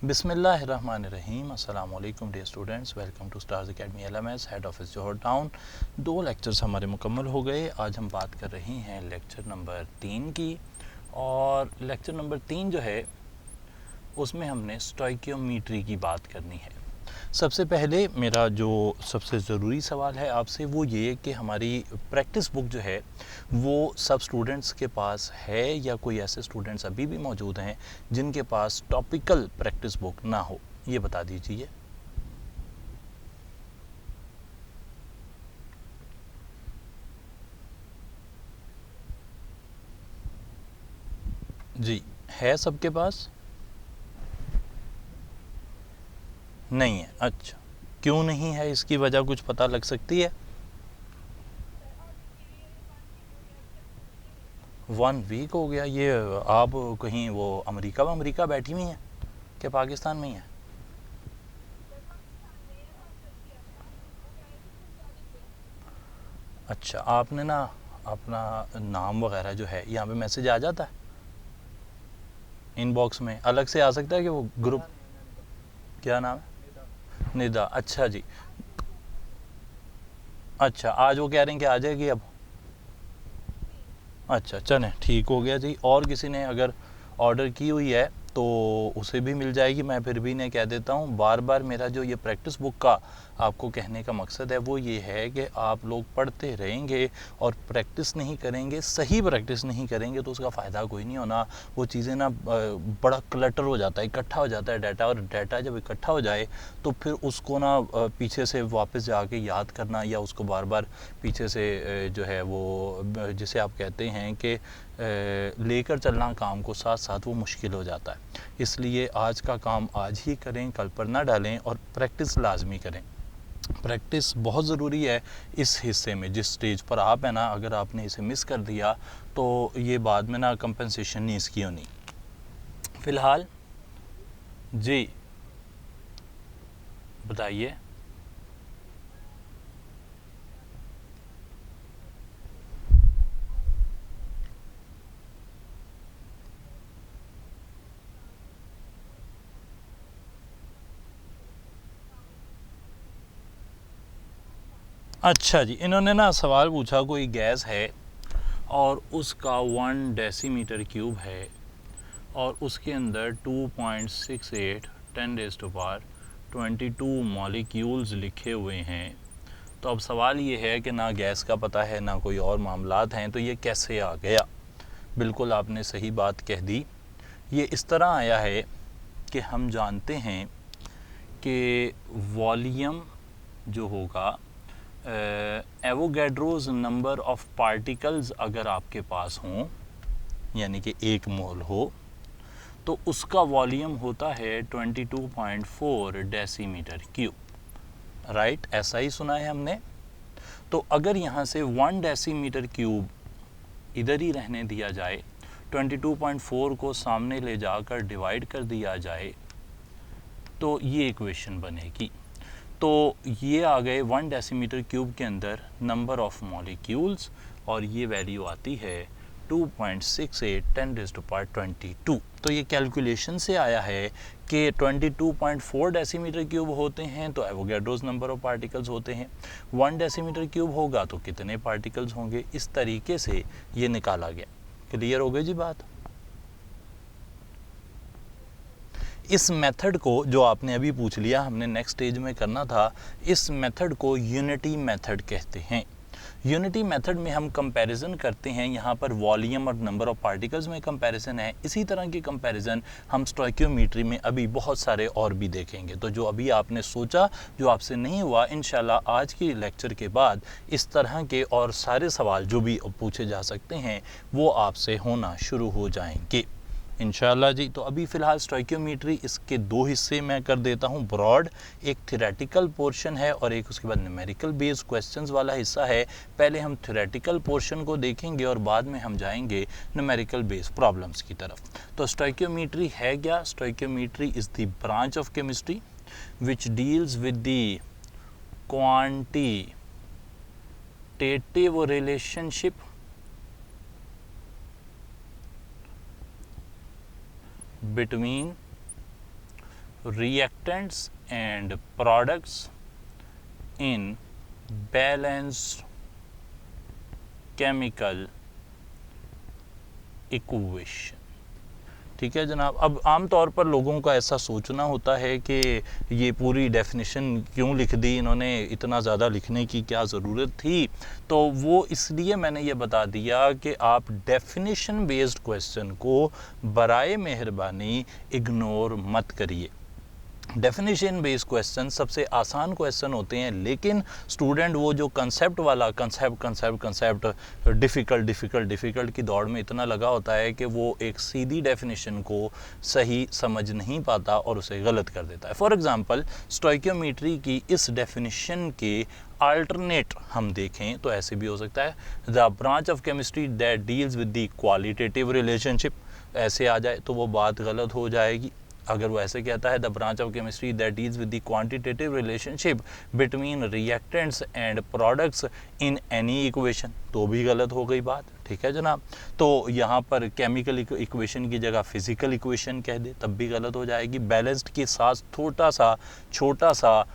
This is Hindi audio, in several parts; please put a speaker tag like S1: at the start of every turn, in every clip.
S1: बिस्मिल्लाहिर्रहमानिर्रहीम। अस्सलाम वालेकुम dear students, welcome to Stars Academy LMS, head office Johar Town. 2 lectures हमारे मुकम्मल हो गए। आज हम बात कर रहे हैं लेक्चर नंबर 3 की, और लेक्चर नंबर 3 जो है उसमें हमने स्टोइकियोमेट्री की बात करनी है। सबसे पहले मेरा जो सबसे ज़रूरी सवाल है आपसे वो ये कि हमारी प्रैक्टिस बुक जो है वो सब स्टूडेंट्स के पास है या कोई ऐसे स्टूडेंट्स अभी भी मौजूद हैं जिनके पास टॉपिकल प्रैक्टिस बुक ना हो, ये बता दीजिए। जी, है सबके पास? नहीं है? अच्छा, क्यों नहीं है, इसकी वजह कुछ पता लग सकती है? 1 वीक हो गया। ये आप कहीं वो अमेरिका बैठी हुई हैं कि पाकिस्तान में ही है? अच्छा, आपने ना अपना नाम वगैरह जो है यहाँ पे मैसेज आ जाता है इनबॉक्स में, अलग से आ सकता है कि वो ग्रुप? क्या नाम है? निदा। अच्छा जी। अच्छा, आज वो कह रहे हैं कि आ जाएगी अब? अच्छा, चलें, ठीक हो गया जी। और किसी ने अगर ऑर्डर की हुई है तो उसे भी मिल जाएगी। मैं फिर भी इन्हें कह देता हूँ, बार बार मेरा जो ये प्रैक्टिस बुक का आपको कहने का मकसद है वो ये है कि आप लोग पढ़ते रहेंगे और प्रैक्टिस नहीं करेंगे, सही प्रैक्टिस नहीं करेंगे तो उसका फ़ायदा कोई नहीं होना। वो चीज़ें ना बड़ा क्लटर हो जाता है, इकट्ठा हो जाता है डाटा, और डाटा जब इकट्ठा हो जाए तो फिर उसको ना पीछे से वापस जाके याद करना या उसको बार बार पीछे से जो है वो जिसे आप कहते हैं कि लेकर चलना काम को साथ साथ, वो मुश्किल हो जाता है। इसलिए आज का काम आज ही करें, कल पर ना डालें, और प्रैक्टिस लाजमी करें। प्रैक्टिस बहुत ज़रूरी है इस हिस्से में, जिस स्टेज पर आप है ना, अगर आपने इसे मिस कर दिया तो ये बाद में ना कंपनसेशन नहीं इसकी होनी। फ़िलहाल जी बताइए। अच्छा जी, इन्होंने ना सवाल पूछा, कोई गैस है और उसका 1 डेसीमीटर क्यूब है और उसके अंदर 2.68 10⁻22 मॉलिक्यूल्स लिखे हुए हैं। तो अब सवाल ये है कि ना गैस का पता है ना कोई और मामलात हैं, तो ये कैसे आ गया? बिल्कुल आपने सही बात कह दी। ये इस तरह आया है कि हम जानते हैं कि वॉल्यूम जो होगा, एवोगैड्रोज नंबर ऑफ पार्टिकल्स अगर आपके पास हों, यानी कि 1 मोल हो, तो उसका वॉल्यूम होता है 22.4 डेसीमीटर क्यूब। राइट, ऐसा ही सुना है हमने। तो अगर यहाँ से 1 डेसीमीटर क्यूब इधर ही रहने दिया जाए, 22.4 को सामने ले जाकर डिवाइड कर दिया जाए, तो ये इक्वेशन बनेगी। तो ये आ गए 1 डेसीमीटर क्यूब के अंदर नंबर ऑफ मॉलिक्यूल्स, और ये वैल्यू आती है 2.68 10⁻22। तो ये कैलकुलेशन से आया है कि 22.4 डेसीमीटर क्यूब होते हैं तो एवोगैड्रोस नंबर ऑफ पार्टिकल्स होते हैं, 1 डेसीमीटर क्यूब होगा तो कितने पार्टिकल्स होंगे। इस तरीके से ये निकाला गया। क्लियर हो गई जी बात? इस मेथड को जो आपने अभी पूछ लिया, हमने नेक्स्ट स्टेज में करना था, इस मेथड को यूनिटी मेथड कहते हैं। यूनिटी मेथड में हम कंपैरिजन करते हैं, यहाँ पर वॉल्यूम और नंबर ऑफ पार्टिकल्स में कंपैरिजन है। इसी तरह की कंपैरिजन हम स्टोइकियोमेट्री में अभी बहुत सारे और भी देखेंगे। तो जो अभी आपने सोचा, जो आपसे नहीं हुआ, इंशाल्लाह आज की लेक्चर के बाद इस तरह के और सारे सवाल जो भी पूछे जा सकते हैं वो आपसे होना शुरू हो जाएंगे इंशाल्लाह जी। तो अभी फ़िलहाल स्टोइकियोमेट्री, इसके 2 हिस्से मैं कर देता हूँ ब्रॉड। एक थ्योरेटिकल पोर्शन है और एक उसके बाद न्यूमेरिकल बेस्ड क्वेश्चंस वाला हिस्सा है। पहले हम थ्योरेटिकल पोर्शन को देखेंगे और बाद में हम जाएंगे न्यूमेरिकल बेस्ड प्रॉब्लम्स की तरफ। तो स्टोइकियोमेट्री है क्या? Stoichiometry is the branch of chemistry which deals with the quantitative relationship between reactants and products in balanced chemical equation। ठीक है जनाब। अब आमतौर पर लोगों का ऐसा सोचना होता है कि ये पूरी डेफिनेशन क्यों लिख दी इन्होंने, इतना ज़्यादा लिखने की क्या ज़रूरत थी। तो वो इसलिए मैंने ये बता दिया कि आप डेफिनेशन बेस्ड क्वेश्चन को बराए मेहरबानी इग्नोर मत करिए। डेफिनेशन बेस्ड क्वेश्चन सबसे आसान क्वेश्चन होते हैं, लेकिन स्टूडेंट वो जो कंसेप्ट वाला कंसेप्ट डिफ़िकल्ट की दौड़ में इतना लगा होता है कि वो एक सीधी डेफिनेशन को सही समझ नहीं पाता और उसे गलत कर देता है। फॉर एग्जांपल स्टोइकियोमेट्री की इस डेफिनेशन के अल्टरनेट हम देखें तो ऐसे भी हो सकता है, the branch of chemistry that deals with the qualitative relationship, ऐसे आ जाए तो वो बात गलत हो जाएगी। अगर वो ऐसे कहता है the branch of chemistry that deals with the quantitative relationship between reactants and products in any equation, तो भी गलत हो गई बात। ठीक है जनाब। तो यहाँ पर केमिकल इक्वेशन की जगह फिजिकल इक्वेशन कह दे तब भी गलत हो जाएगी। बैलेंस्ड के साथ छोटा सा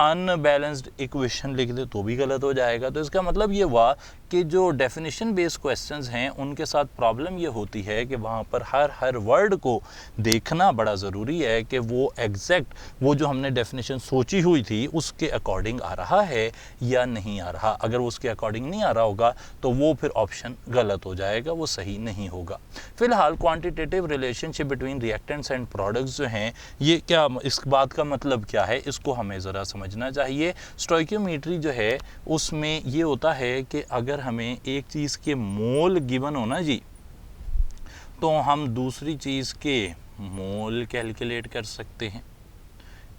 S1: अनबैलेंस्ड इक्वेशन लिख दे तो भी गलत हो जाएगा। तो इसका मतलब ये हुआ कि जो डेफिनेशन बेस्ड क्वेश्चंस हैं उनके साथ प्रॉब्लम ये होती है कि वहाँ पर हर वर्ड को देखना बड़ा ज़रूरी है कि वो एग्जैक्ट वो जो हमने डेफिनेशन सोची हुई थी उसके अकॉर्डिंग आ रहा है या नहीं आ रहा। अगर वो उसके अकॉर्डिंग नहीं आ रहा होगा तो वो फिर ऑप्शन गलत हो जाएगा, वो सही नहीं होगा। फिलहाल quantitative relationship between reactants and products जो हैं ये क्या, इस बात का मतलब क्या है, इसको हमें ज़रा समझना चाहिए। स्टोइकियोमेट्री जो है उसमें ये होता है कि अगर हमें एक चीज़ के मोल गिवन हो ना जी, तो हम दूसरी चीज़ के मोल कैलकुलेट कर सकते हैं।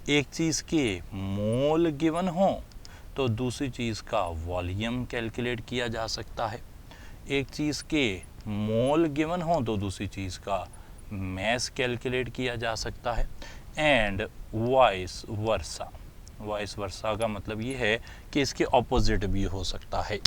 S1: एक चीज़ के मोल गिवन हो तो दूसरी चीज़ का वॉल्यूम कैलकुलेट किया जा सकता है। एक चीज़ के मोल गिवन हो तो दूसरी चीज़ का मैस कैलकुलेट किया जा सकता है। एंड वाइस वर्सा का मतलब ये है कि इसके ऑपोजिट भी हो सकता है।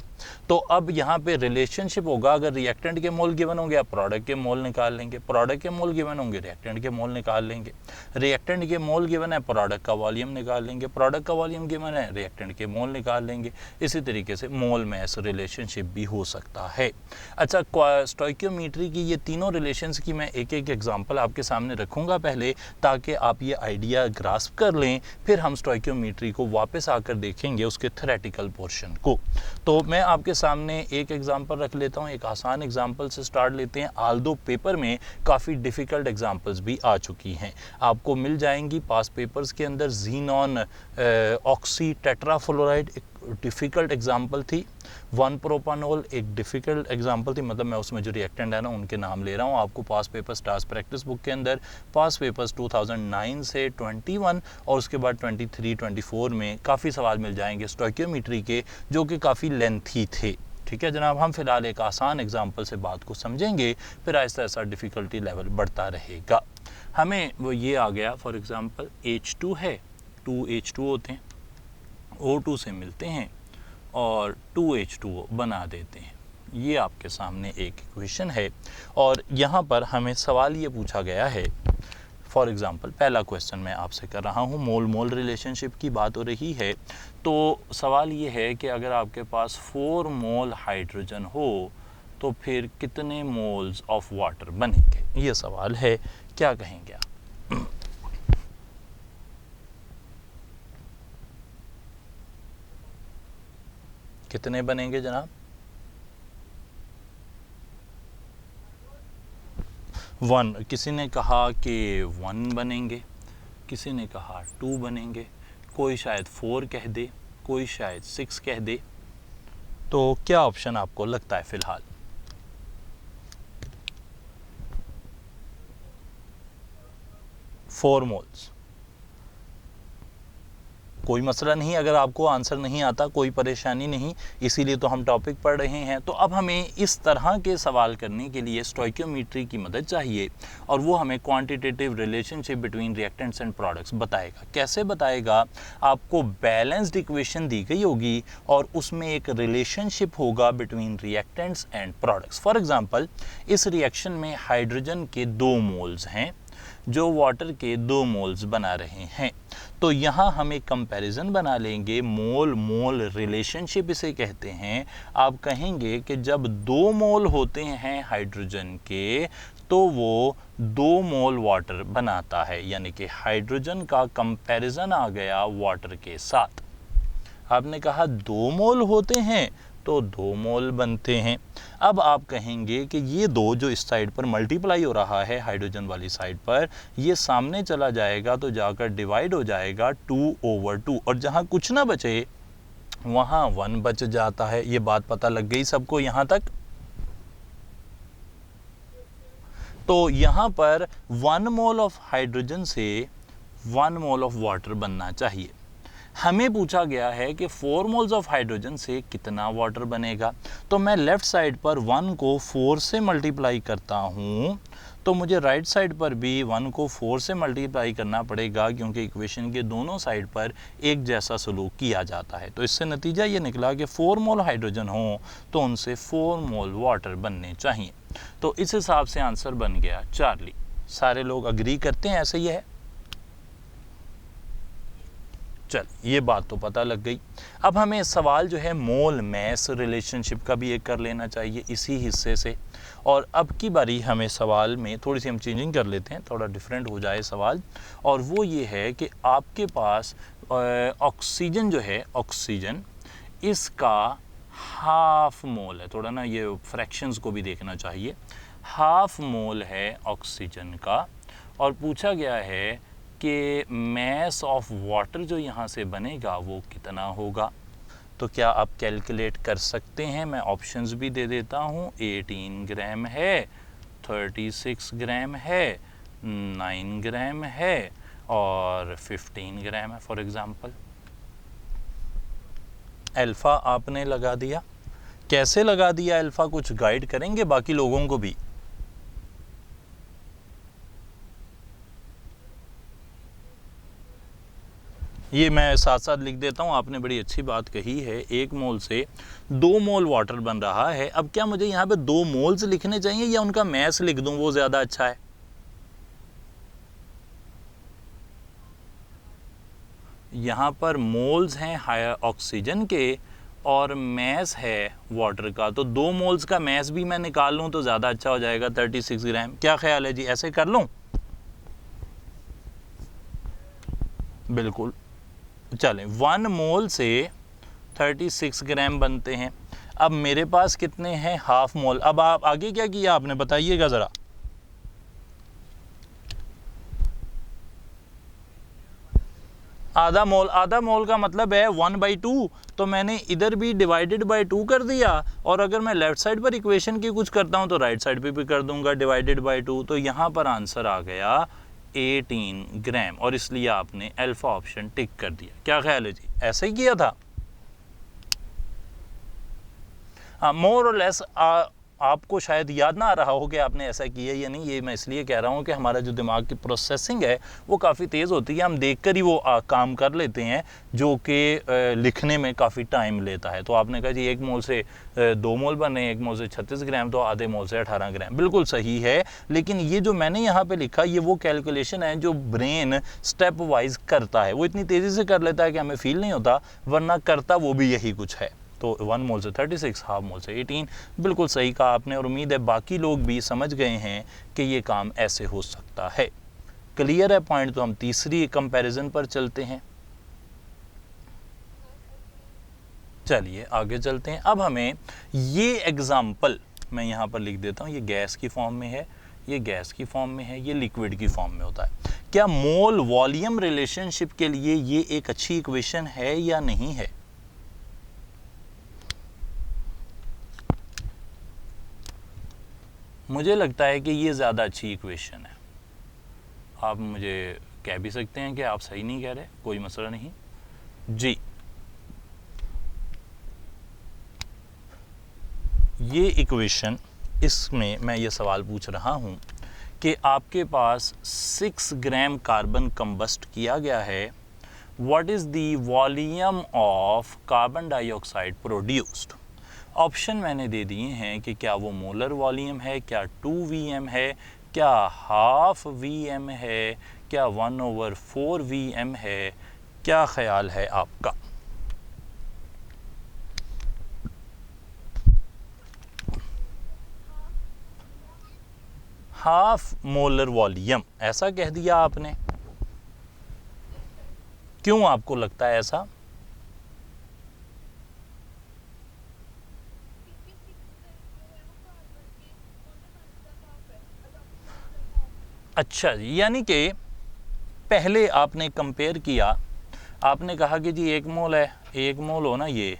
S1: तो अब यहाँ पे रिलेशनशिप होगा, अगर रिएक्टेंट के मोल गिवन होंगे आप प्रोडक्ट के मोल निकाल लेंगे, प्रोडक्ट के मोल गिवन होंगे रिएक्टेंट के मोल निकाल लेंगे, रिएक्टेंट के मोल गिवन है प्रोडक्ट का वॉल्यूम निकाल लेंगे, प्रोडक्ट का वॉल्यूम गिवन है रिएक्टेंट के मोल निकाल लेंगे। इसी तरीके से मोल मैस रिलेशनशिप भी हो सकता है। अच्छा, स्टोइकियोमेट्री की ये तीनों रिलेशंस की मैं एक एक एग्जांपल आपके सामने रखूँगा पहले, ताकि आप ये आइडिया ग्रास्प कर लें, फिर हम स्टोइकियोमेट्री को वापस आकर देखेंगे उसके थ्योरेटिकल पोर्शन को। तो मैं आपके सामने एक एग्जांपल रख लेता हूँ, एक आसान एग्जांपल से स्टार्ट लेते हैं। आल्दो पेपर में काफ़ी डिफ़िकल्ट एग्जांपल्स भी आ चुकी हैं, आपको मिल जाएंगी पास पेपर्स के अंदर। ज़ीनॉन ऑक्सी टेट्राफ्लोराइड एक डिफ़िकल्ट एग्जांपल थी, 1 प्रोपानोल एक डिफ़िकल्ट एग्जांपल थी, मतलब मैं उसमें जो रिएक्टेंट है ना उनके नाम ले रहा हूँ। आपको पास पेपर्स टास्क प्रैक्टिस बुक के अंदर पास पेपर्स 2009 से 21 और उसके बाद 23-24 में काफ़ी सवाल मिल जाएंगे स्टोइकियोमेट्री के, जो कि काफ़ी लेंथी थे। ठीक है जनाब। हम फिलहाल एक आसान एग्जांपल से बात को समझेंगे, फिर आहिस्ता आहिस्ता डिफ़िकल्टी लेवल बढ़ता रहेगा। हमें वो ये आ गया, फॉर एग्ज़ाम्पल H2 है, 2 H2 होते हैं, O2 से मिलते हैं और 2H2O बना देते हैं। ये आपके सामने एक इक्वेशन है और यहाँ पर हमें सवाल ये पूछा गया है, फॉर एग्ज़ाम्पल पहला क्वेश्चन मैं आपसे कर रहा हूँ, मोल रिलेशनशिप की बात हो रही है। तो सवाल ये है कि अगर आपके पास 4 मोल हाइड्रोजन हो तो फिर कितने मोल्स ऑफ वाटर बनेंगे, ये सवाल है। क्या कहेंगे आप? कितने बनेंगे जनाब? 1, किसी ने कहा कि 1 बनेंगे, किसी ने कहा 2 बनेंगे, कोई शायद 4 कह दे, कोई शायद 6 कह दे। तो क्या ऑप्शन आपको लगता है फिलहाल? Four moles. कोई मसला नहीं, अगर आपको आंसर नहीं आता कोई परेशानी नहीं, इसीलिए तो हम टॉपिक पढ़ रहे हैं। तो अब हमें इस तरह के सवाल करने के लिए स्टोइकियोमेट्री की मदद चाहिए और वो हमें quantitative relationship between reactants and products बताएगा। कैसे बताएगा? आपको बैलेंस्ड इक्वेशन दी गई होगी और उसमें एक रिलेशनशिप होगा between reactants and products. For example इस रिएक्शन में हाइड्रोजन के 2 मोल्स हैं, जो वाटर के 2 मोल्स बना रहे हैं। तो यहाँ हम एक कंपैरिजन बना लेंगे, मोल मोल रिलेशनशिप इसे कहते हैं। आप कहेंगे कि जब 2 मोल होते हैं हाइड्रोजन के तो वो 2 मोल वाटर बनाता है, यानी कि हाइड्रोजन का कंपैरिजन आ गया वाटर के साथ। आपने कहा 2 मोल होते हैं तो 2 मोल बनते हैं। अब आप कहेंगे कि ये 2 जो इस साइड पर मल्टीप्लाई हो रहा है हाइड्रोजन वाली साइड पर, ये सामने चला जाएगा तो जाकर डिवाइड हो जाएगा 2/2, और जहाँ कुछ ना बचे वहाँ 1 बच जाता है। ये बात पता लग गई सबको यहाँ तक? तो यहाँ पर 1 मोल ऑफ हाइड्रोजन से 1 मोल ऑफ वाटर बनना चाहिए। हमें पूछा गया है कि 4 मोल्स ऑफ हाइड्रोजन से कितना वाटर बनेगा। तो मैं लेफ़्ट साइड पर 1 को 4 से मल्टीप्लाई करता हूँ, तो मुझे राइट साइड पर भी 1 को 4 से मल्टीप्लाई करना पड़ेगा, क्योंकि इक्वेशन के दोनों साइड पर एक जैसा सलूक किया जाता है। तो इससे नतीजा ये निकला कि 4 मोल हाइड्रोजन हो तो उनसे 4 मोल वाटर बनने चाहिए। तो इस हिसाब से आंसर बन गया चार्ली। सारे लोग अग्री करते हैं ऐसे ही है? चल, ये बात तो पता लग गई। अब हमें सवाल जो है मोल मैस रिलेशनशिप का भी एक कर लेना चाहिए इसी हिस्से से। और अब की बारी हमें सवाल में थोड़ी सी हम चेंजिंग कर लेते हैं, थोड़ा डिफरेंट हो जाए सवाल। और वो ये है कि आपके पास ऑक्सीजन जो है, ऑक्सीजन इसका हाफ मोल है। थोड़ा ना ये फ्रैक्शंस को भी देखना चाहिए। हाफ मोल है ऑक्सीजन का, और पूछा गया है कि मैस ऑफ वाटर जो यहाँ से बनेगा वो कितना होगा। तो क्या आप कैलकुलेट कर सकते हैं? मैं ऑप्शंस भी दे देता हूँ। 18 ग्राम है, 36 ग्राम है, 9 ग्राम है और 15 ग्राम है फॉर एग्ज़ाम्पल। अल्फ़ा आपने लगा दिया। कैसे लगा दिया अल्फ़ा, कुछ गाइड करेंगे बाकी लोगों को भी? ये मैं साथ साथ लिख देता हूँ। आपने बड़ी अच्छी बात कही है, 1 मोल से 2 मोल वाटर बन रहा है। अब क्या मुझे यहाँ पे 2 मोल्स लिखने चाहिए या उनका मैस लिख दूँ, वो ज़्यादा अच्छा है? यहाँ पर मोल्स हैं ऑक्सीजन के और मैस है वाटर का, तो 2 मोल्स का मैस भी मैं निकाल लूँ तो ज़्यादा अच्छा हो जाएगा, 36 ग्राम। क्या ख्याल है जी, ऐसे कर लूँ? बिल्कुल, चलें। 1 मोल से 36 ग्राम बनते हैं। अब मेरे पास कितने हैं? Half mole. अब आप आगे क्या किया आपने, बताइएगा ज़रा। आधा मोल। आधा मोल का मतलब है 1/2, तो मैंने इधर भी डिवाइडेड बाय 2 कर दिया, और अगर मैं लेफ़्ट साइड पर इक्वेशन की कुछ करता हूँ तो राइट साइड पे भी कर दूंगा डिवाइडेड बाय 2। तो यहाँ पर आंसर आ गया 18 ग्राम, और इसलिए आपने अल्फ़ा ऑप्शन टिक कर दिया। क्या ख्याल है जी, ऐसे ही किया था? हाँ, मोर और लेस आपको शायद याद ना आ रहा हो कि आपने ऐसा किया या नहीं। ये मैं इसलिए कह रहा हूँ कि हमारा जो दिमाग की प्रोसेसिंग है वो काफ़ी तेज़ होती है, हम देखकर ही वो काम कर लेते हैं, जो कि लिखने में काफ़ी टाइम लेता है। तो आपने कहा जी 1 मोल से 2 मोल बने, 1 मोल से 36 ग्राम, तो आधे मोल से 18 ग्राम। बिल्कुल सही है, लेकिन ये जो मैंने यहाँ पर लिखा ये वो कैलकुलेशन है जो ब्रेन स्टेप वाइज करता है। वो इतनी तेज़ी से कर लेता है कि हमें फील नहीं होता, वरना करता वो भी यही कुछ है। तो 1 मोल से 36, हाफ मोल से 18। बिल्कुल सही कहा आपने, और उम्मीद है बाकी लोग भी समझ गए हैं कि ये काम ऐसे हो सकता है। क्लियर है पॉइंट? तो हम तीसरी कंपैरिजन पर चलते हैं। चलिए आगे चलते हैं। अब हमें ये एग्जाम्पल मैं यहाँ पर लिख देता हूँ। ये गैस की फॉर्म में है, ये गैस की फॉर्म में है, ये लिक्विड की फॉर्म में होता है। क्या मोल वॉल्यूम रिलेशनशिप के लिए ये एक अच्छी इक्वेशन है या नहीं है? मुझे लगता है कि ये ज़्यादा अच्छी इक्वेशन है। आप मुझे कह भी सकते हैं कि आप सही नहीं कह रहे, कोई मसला नहीं जी। ये इक्वेशन, इसमें मैं ये सवाल पूछ रहा हूँ कि आपके पास 6 ग्राम कार्बन कंबस्ट किया गया है। What is the volume of carbon dioxide produced? Option मैंने दे दिए हैं कि क्या वो मोलर वॉल्यूम है, क्या 2 VM है, क्या हाफ VM है, क्या 1/4 VM है, क्या ख्याल है आपका? हाफ मोलर वॉल्यूम ऐसा कह दिया आपने, क्यों आपको लगता है ऐसा? अच्छा जी, यानी कि पहले आपने कंपेयर किया, आपने कहा कि जी 1 मोल है, 1 मोल हो ना ये,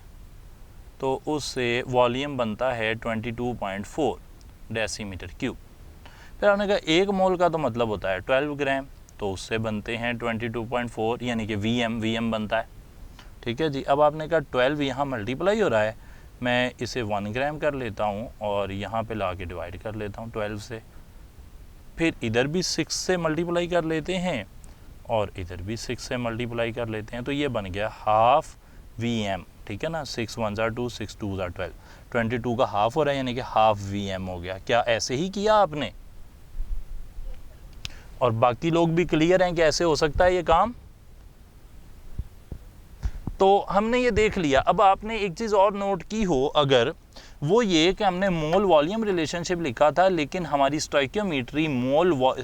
S1: तो उससे वॉल्यूम बनता है 22.4 डेसीमीटर क्यूब। फिर आपने कहा 1 मोल का तो मतलब होता है 12 ग्राम, तो उससे बनते हैं 22.4 यानी कि VM बनता है। ठीक है जी, अब आपने कहा 12 यहाँ मल्टीप्लाई हो रहा है, मैं इसे 1 ग्राम कर लेता हूँ और यहाँ पे ला के डिवाइड कर लेता हूँ 12 से, फिर इधर भी 6 से मल्टीप्लाई कर लेते हैं और इधर भी 6 से मल्टीप्लाई कर लेते हैं, तो ये बन गया हाफ VM। ठीक है ना, 6 1 2 6 2 12, 22 का हाफ हो रहा है यानी कि हाफ VM हो गया। क्या ऐसे ही किया आपने? और बाकी लोग भी क्लियर हैं कि ऐसे हो सकता है ये काम? तो हमने ये देख लिया। अब आपने एक चीज़ और नोट की हो अगर, वो ये कि हमने मोल वॉल्यूम रिलेशनशिप लिखा था, लेकिन हमारी स्टोइकियोमेट्री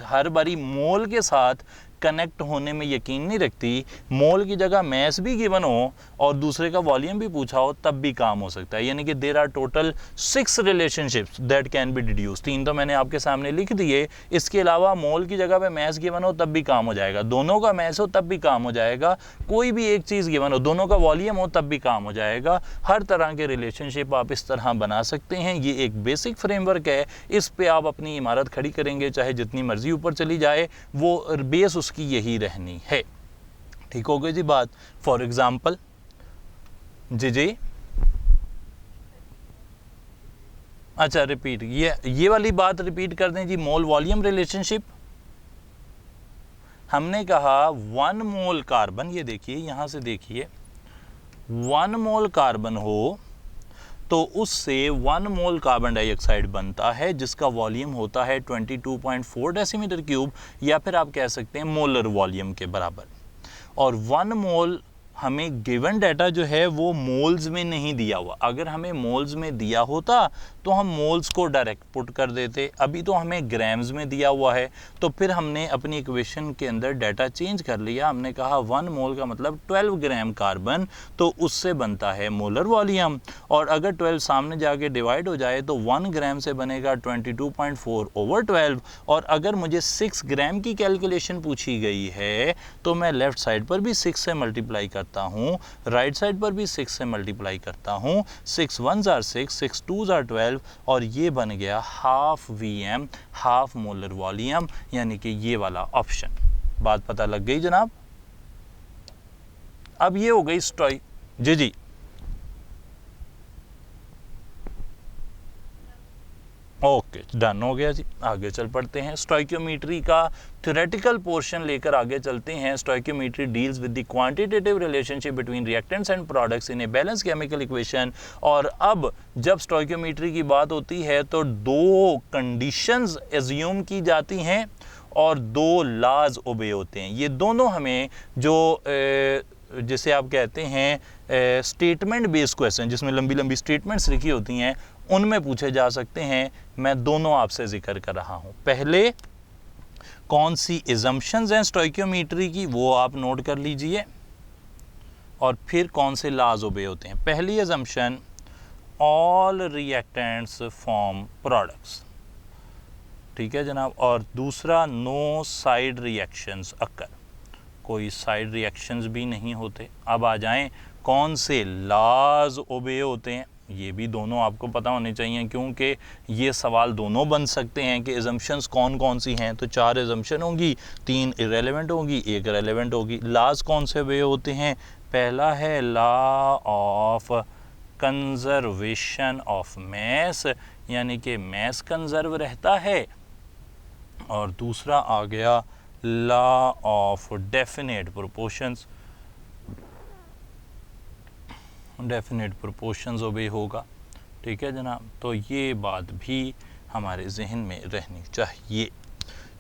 S1: हर बारी मोल के साथ कनेक्ट होने में यकीन नहीं रखती। मोल की जगह मैस भी गिवन हो और दूसरे का वॉल्यूम भी पूछा हो तब भी काम हो सकता है, यानी कि there are total 6 relationships that can be deduce. 3 तो मैंने आपके सामने लिख दिए, इसके अलावा मोल की जगह पे मैस गिवन हो तब भी काम हो जाएगा, दोनों का मैस हो तब भी काम हो जाएगा, कोई भी एक चीज़ गिवन हो, दोनों का वॉल्यूम हो तब भी काम हो जाएगा। हर तरह के रिलेशनशिप आप इस तरह बना सकते हैं। ये एक बेसिक फ्रेमवर्क है, इस पे आप अपनी इमारत खड़ी करेंगे, चाहे जितनी मर्जी ऊपर चली जाए, वो बेस की यही रहनी है। ठीक हो गई जी बात। फॉर एग्जाम्पल जी अच्छा रिपीट, ये वाली बात रिपीट कर दें जी। मोल वॉल्यूम रिलेशनशिप हमने कहा 1 मोल कार्बन, ये देखिए यहां से देखिए, 1 मोल कार्बन हो तो उससे 1 मोल कार्बन डाइऑक्साइड बनता है जिसका वॉल्यूम होता है 22.4 डेसीमीटर क्यूब, या फिर आप कह सकते हैं मोलर वॉल्यूम के बराबर। और 1 मोल हमें गिवन डाटा जो है वो मोल्स में नहीं दिया हुआ। अगर हमें मोल्स में दिया होता तो हम मोल्स को डायरेक्ट पुट कर देते, अभी तो हमें ग्राम्स में दिया हुआ है, तो फिर हमने अपनी इक्वेशन के अंदर डाटा चेंज कर लिया। हमने कहा 1 मोल का मतलब 12 ग्राम कार्बन, तो उससे बनता है मोलर वॉल्यूम। और अगर 12 सामने जाके डिवाइड हो जाए तो 1 ग्राम से बनेगा 22.4/12। और अगर मुझे 6 ग्राम की कैलकुलेशन पूछी गई है तो मैं लेफ्ट साइड पर भी 6 से मल्टीप्लाई करता हूँ, राइट साइड पर भी 6 से मल्टीप्लाई करता हूँ, 6 1 6, 6 2 12, और ये बन गया half VM, half molar volume, यानी कि ये वाला ऑप्शन। बात पता लग गई जनाब? अब ये हो गई स्टोई जी ओके, डन हो गया जी। आगे चल पड़ते हैं, स्टोइकियोमेट्री का थ्योरेटिकल पोर्शन लेकर आगे चलते हैं। Stoichiometry deals with the quantitative relationship between reactants and products in a balance chemical equation. और अब जब स्टोइकियोमेट्री की बात होती है तो 2 कंडीशंस एज्यूम की जाती हैं और 2 लॉज ओबे होते हैं। ये दोनों हमें जो जिसे आप कहते हैं स्टेटमेंट बेस्ड क्वेश्चन, जिसमें लंबी लंबी स्टेटमेंट्स लिखी होती हैं, उनमें पूछे जा सकते हैं। मैं दोनों आपसे जिक्र कर रहा हूं। पहले कौन सी एजम्पशंस हैं स्टोइकियोमेट्री की, वो आप नोट कर लीजिए, और फिर कौन से लॉज ओबे होते हैं। पहली assumption, all reactants form products, ठीक है जनाब। और दूसरा, नो साइड रिएक्शंस अकर, कोई साइड रिएक्शंस भी नहीं होते। अब आ जाएं कौन से लॉज ओबे होते हैं, ये भी दोनों आपको पता होने चाहिए, क्योंकि ये सवाल दोनों बन सकते हैं कि एजम्पशंस कौन कौन सी हैं। तो 4 एजम्पशन होंगी, 3 इरेलेवेंट होगी, 1 रेलेवेंट होगी। लॉज कौन से वे होते हैं? पहला है law of conservation of mass, यानी कि मैस कंजर्व रहता है। और दूसरा आ गया law of definite proportions, definite proportions obey होगा। ठीक है जनाब, तो ये बात भी हमारे जहन में रहनी चाहिए।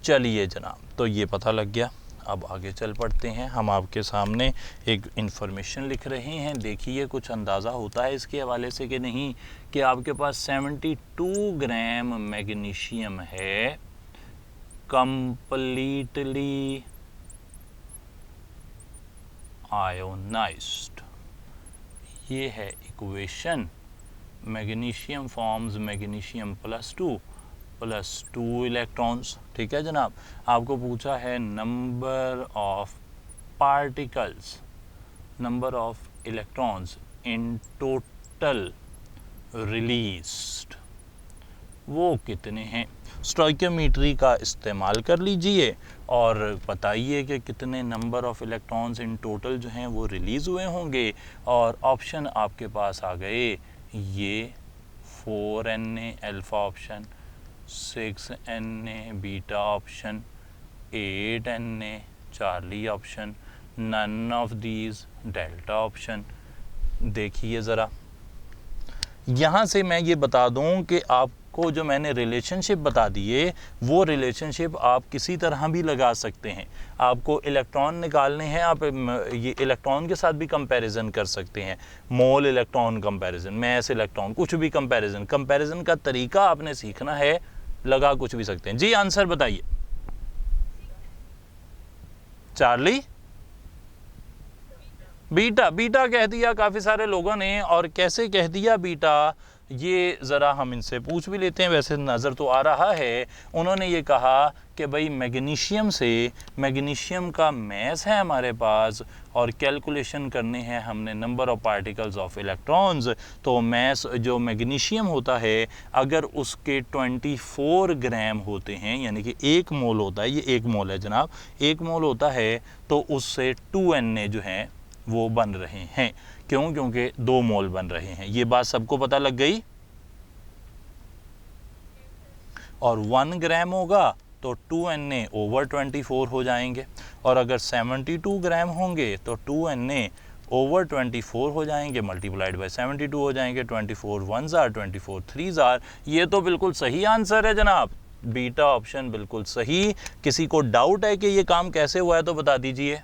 S1: चलिए जनाब, तो ये पता लग गया। अब आगे चल पड़ते हैं। हम आपके सामने एक इन्फॉर्मेशन लिख रहे हैं, देखिए कुछ अंदाज़ा होता है इसके हवाले से कि नहीं, कि आपके पास 72 ग्राम मैग्नीशियम है कंप्लीटली आयोनाइज्ड। ये है equation. Magnesium forms magnesium +2 electrons. ठीक है जनाब, आपको पूछा है number of particles, number of electrons in total released, वो कितने हैं। स्टोइकियोमेट्री का इस्तेमाल कर लीजिए और बताइए कि कितने number of electrons in total जो हैं वो रिलीज़ हुए होंगे। और ऑप्शन आपके पास आ गए ये 4Na alpha option, 6Na beta option, 8Na Charlie option, none of these delta option. देखिए ज़रा, यहाँ से मैं ये बता दूँ कि आपको जो मैंने रिलेशनशिप बता दिए वो रिलेशनशिप आप किसी तरह भी लगा सकते हैं। आपको इलेक्ट्रॉन निकालने हैं, आप ये इलेक्ट्रॉन के साथ भी कंपैरिजन कर सकते हैं। Mole electron comparison, mass electron, कुछ भी कंपैरिजन का तरीका आपने सीखना है, लगा कुछ भी सकते हैं। जी आंसर बताइए। चार्ली, बीटा कह दिया काफ़ी सारे लोगों ने, और कैसे कह दिया बीटा, ये ज़रा हम इनसे पूछ भी लेते हैं। वैसे नज़र तो आ रहा है, उन्होंने ये कहा कि भाई मैग्नीशियम का मैस है हमारे पास और कैलकुलेशन करने हैं हमने number of particles of electrons. तो मैस जो मैग्नीशियम होता है, अगर उसके 24 ग्राम होते हैं, यानी कि 1 मोल होता है, ये 1 मोल है जनाब, 1 मोल होता है, तो उससे 2Na जो हैं वो बन रहे हैं। क्यों? क्योंकि 2 मोल बन रहे हैं। ये बात सबको पता लग गई। और 1 ग्राम होगा तो 2Na ओवर 24 हो जाएंगे, और अगर 72 ग्राम होंगे तो 2Na ओवर 24 हो जाएंगे, मल्टीप्लाइड बाय 72 हो जाएंगे। 24 1s are 24 3s are। ये तो बिल्कुल सही आंसर है जनाब, बीटा ऑप्शन बिल्कुल सही। किसी को डाउट है कि ये काम कैसे हुआ है तो बता दीजिए।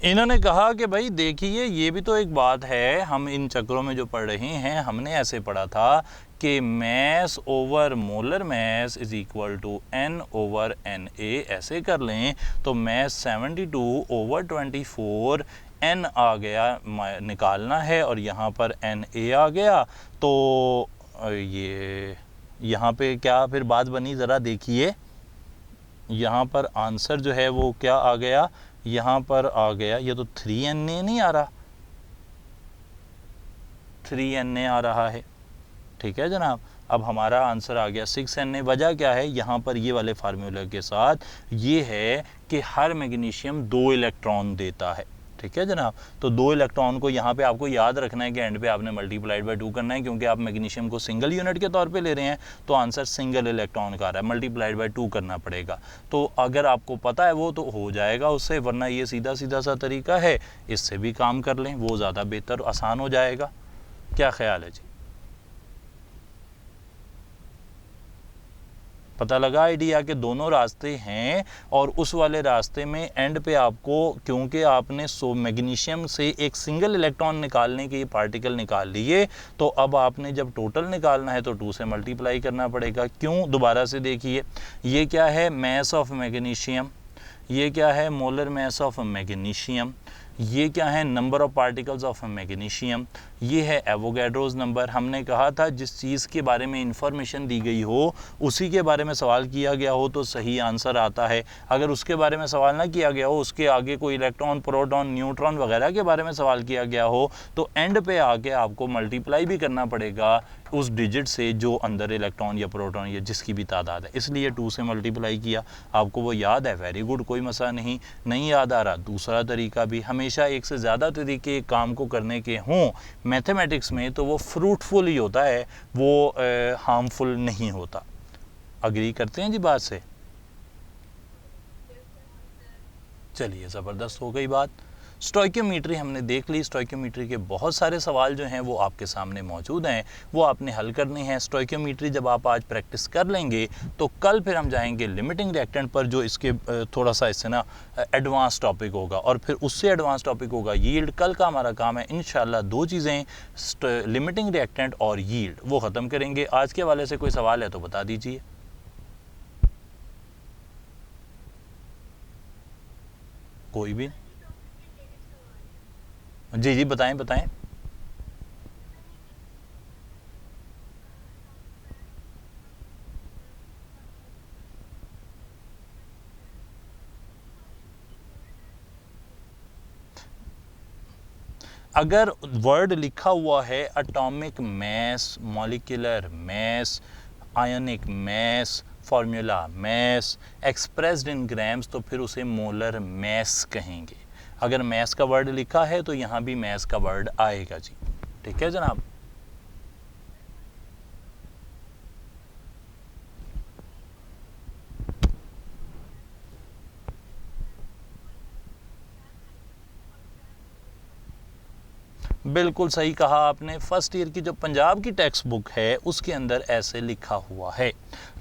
S1: इन्होंने कहा कि भाई देखिए, ये भी तो एक बात है, हम इन चक्रों में जो पढ़ रहे हैं, हमने ऐसे पढ़ा था कि mass over molar mass is equal to N over Na। ऐसे कर लें तो मैस 72 ओवर 24 N आ गया, निकालना है, और यहाँ पर Na आ गया। तो ये यहाँ पे क्या फिर बात बनी, ज़रा देखिए। यहाँ पर आंसर जो है वो क्या आ गया, यहाँ पर आ गया, ये तो 3Na नहीं आ रहा, 3Na आ रहा है। ठीक है जनाब, अब हमारा आंसर आ गया 6Na। वजह क्या है, यहाँ पर ये वाले फार्मूले के साथ ये है कि हर मैग्नीशियम 2 इलेक्ट्रॉन देता है। ठीक है जनाब, तो 2 इलेक्ट्रॉन को यहाँ पे आपको याद रखना है कि एंड पे आपने मल्टीप्लाइड बाय 2 करना है, क्योंकि आप मैग्नीशियम को सिंगल यूनिट के तौर पे ले रहे हैं, तो आंसर सिंगल इलेक्ट्रॉन का आ रहा है, मल्टीप्लाइड बाय 2 करना पड़ेगा। तो अगर आपको पता है वो तो हो जाएगा उससे, वरना ये सीधा सा तरीका है, इससे भी काम कर लें, वो ज़्यादा बेहतर आसान हो जाएगा। क्या ख्याल है जी? पता लगा आइडिया के दोनों रास्ते हैं, और उस वाले रास्ते में एंड पे आपको, क्योंकि आपने मैग्नीशियम से एक सिंगल इलेक्ट्रॉन निकालने के पार्टिकल निकाल लिए, तो अब आपने जब टोटल निकालना है तो 2 से मल्टीप्लाई करना पड़ेगा। क्यों? दोबारा से देखिए, ये क्या है, मैस ऑफ मैग्नीशियम, ये क्या है, मोलर मैस ऑफ मैग्नीशियम, ये क्या है, number of particles of magnesium, ये है एवोगैड्रोज नंबर। हमने कहा था जिस चीज़ के बारे में इंफॉर्मेशन दी गई हो उसी के बारे में सवाल किया गया हो तो सही आंसर आता है। अगर उसके बारे में सवाल ना किया गया हो, उसके आगे कोई इलेक्ट्रॉन, प्रोटॉन, न्यूट्रॉन वगैरह के बारे में सवाल किया गया हो, तो एंड पे आके आपको मल्टीप्लाई भी करना पड़ेगा उस डिजिट से जो अंदर इलेक्ट्रॉन या प्रोटॉन या जिसकी भी तादाद है, इसलिए 2 से मल्टीप्लाई किया। आपको वो याद है, वेरी गुड, कोई मसला नहीं याद आ रहा। दूसरा तरीका भी, हमेशा एक से ज़्यादा तरीके काम को करने के हों मैथमेटिक्स में तो वो फ्रूटफुल ही होता है, वो हार्मफुल नहीं होता। अग्री करते हैं जी बात से? चलिए, ज़बरदस्त हो गई बात। स्टोइकियोमेट्री हमने देख ली। स्टोइकियोमेट्री के बहुत सारे सवाल जो हैं वो आपके सामने मौजूद हैं, वो आपने हल करने हैं। स्टोइकियोमेट्री जब आप आज प्रैक्टिस कर लेंगे तो कल फिर हम जाएंगे लिमिटिंग रिएक्टेंट पर, जो इसके थोड़ा सा इससे ना एडवांस टॉपिक होगा, और फिर उससे एडवांस टॉपिक होगा यील्ड। कल का हमारा काम है इंशाल्लाह 2 चीज़ें, लिमिटिंग रिएक्टेंट और यील्ड, वो ख़त्म करेंगे। आज के हवाले से कोई सवाल है तो बता दीजिए। कोई भी? जी बताएं। अगर वर्ड लिखा हुआ है atomic mass, molecular mass, ionic mass, formula mass expressed in grams, तो फिर उसे मोलर मास कहेंगे। अगर मास का वर्ड लिखा है तो यहाँ भी मास का वर्ड आएगा जी। ठीक है जनाब। बिल्कुल सही कहा आपने। फर्स्ट ईयर की जो पंजाब की टेक्स्ट बुक है उसके अंदर ऐसे लिखा हुआ है,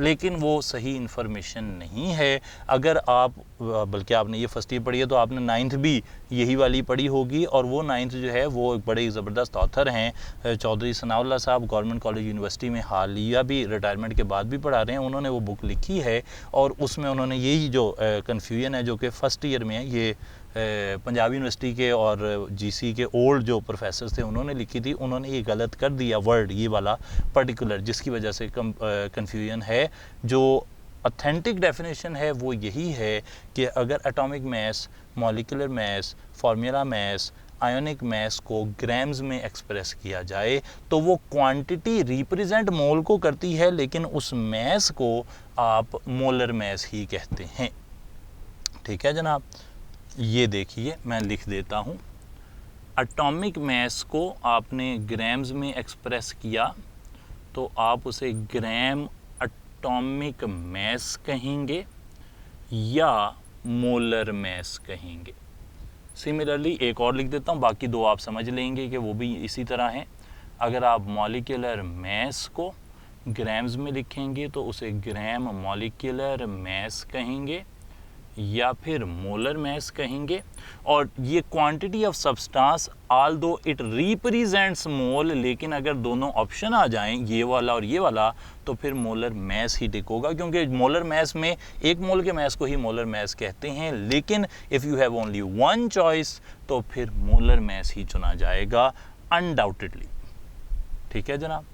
S1: लेकिन वो सही इन्फॉर्मेशन नहीं है। अगर आप, बल्कि आपने ये फर्स्ट ईयर पढ़ी है तो आपने 9th भी यही वाली पढ़ी होगी, और वो 9th जो है वो एक बड़े ज़बरदस्त ऑथर हैं, चौधरी सनाउल्लाह साहब, गवर्नमेंट कॉलेज यूनिवर्सिटी में हालिया भी रिटायरमेंट के बाद भी पढ़ा रहे हैं। उन्होंने वो बुक लिखी है और उसमें उन्होंने यही जो कन्फ्यूजन है जो कि फ़र्स्ट ईयर में है, ये पंजाब यूनिवर्सिटी के और जीसी के ओल्ड जो प्रोफेसर्स थे उन्होंने लिखी थी। उन्होंने ये गलत कर दिया वर्ड, ये वाला पर्टिकुलर, जिसकी वजह से कन्फ्यूजन है। जो ऑथेंटिक डेफिनेशन है वो यही है कि अगर atomic mass, molecular mass, formula mass, ionic mass को ग्राम्स में एक्सप्रेस किया जाए तो वो क्वांटिटी रिप्रेजेंट मोल को करती है, लेकिन उस मास को आप मोलर मास ही कहते हैं। ठीक है जनाब। ये देखिए मैं लिख देता हूँ, एटॉमिक मास को आपने ग्राम्स में एक्सप्रेस किया तो आप उसे ग्राम एटॉमिक मास कहेंगे या मोलर मास कहेंगे। सिमिलरली एक और लिख देता हूँ, बाकी 2 आप समझ लेंगे कि वो भी इसी तरह हैं। अगर आप मॉलिक्यूलर मास को ग्राम्स में लिखेंगे तो उसे ग्राम मॉलिक्यूलर मास कहेंगे या फिर मोलर मास कहेंगे। और ये quantity of substance although it represents mole, लेकिन अगर दोनों ऑप्शन आ जाएं, ये वाला और ये वाला, तो फिर मोलर मास ही टिक होगा, क्योंकि मोलर मास में 1 मोल के मास को ही मोलर मास कहते हैं। लेकिन if you have only 1 choice तो फिर मोलर मास ही चुना जाएगा अनडाउटेडली। ठीक है जनाब।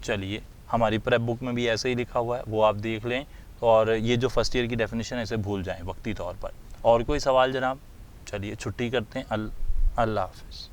S1: चलिए, हमारी प्रेप बुक में भी ऐसे ही लिखा हुआ है, वो आप देख लें। और ये जो फर्स्ट ईयर की डेफिनेशन है इसे भूल जाएं वक्ती तौर पर। और कोई सवाल जनाब? चलिए छुट्टी करते हैं। अल्लाह हाफ़िज़।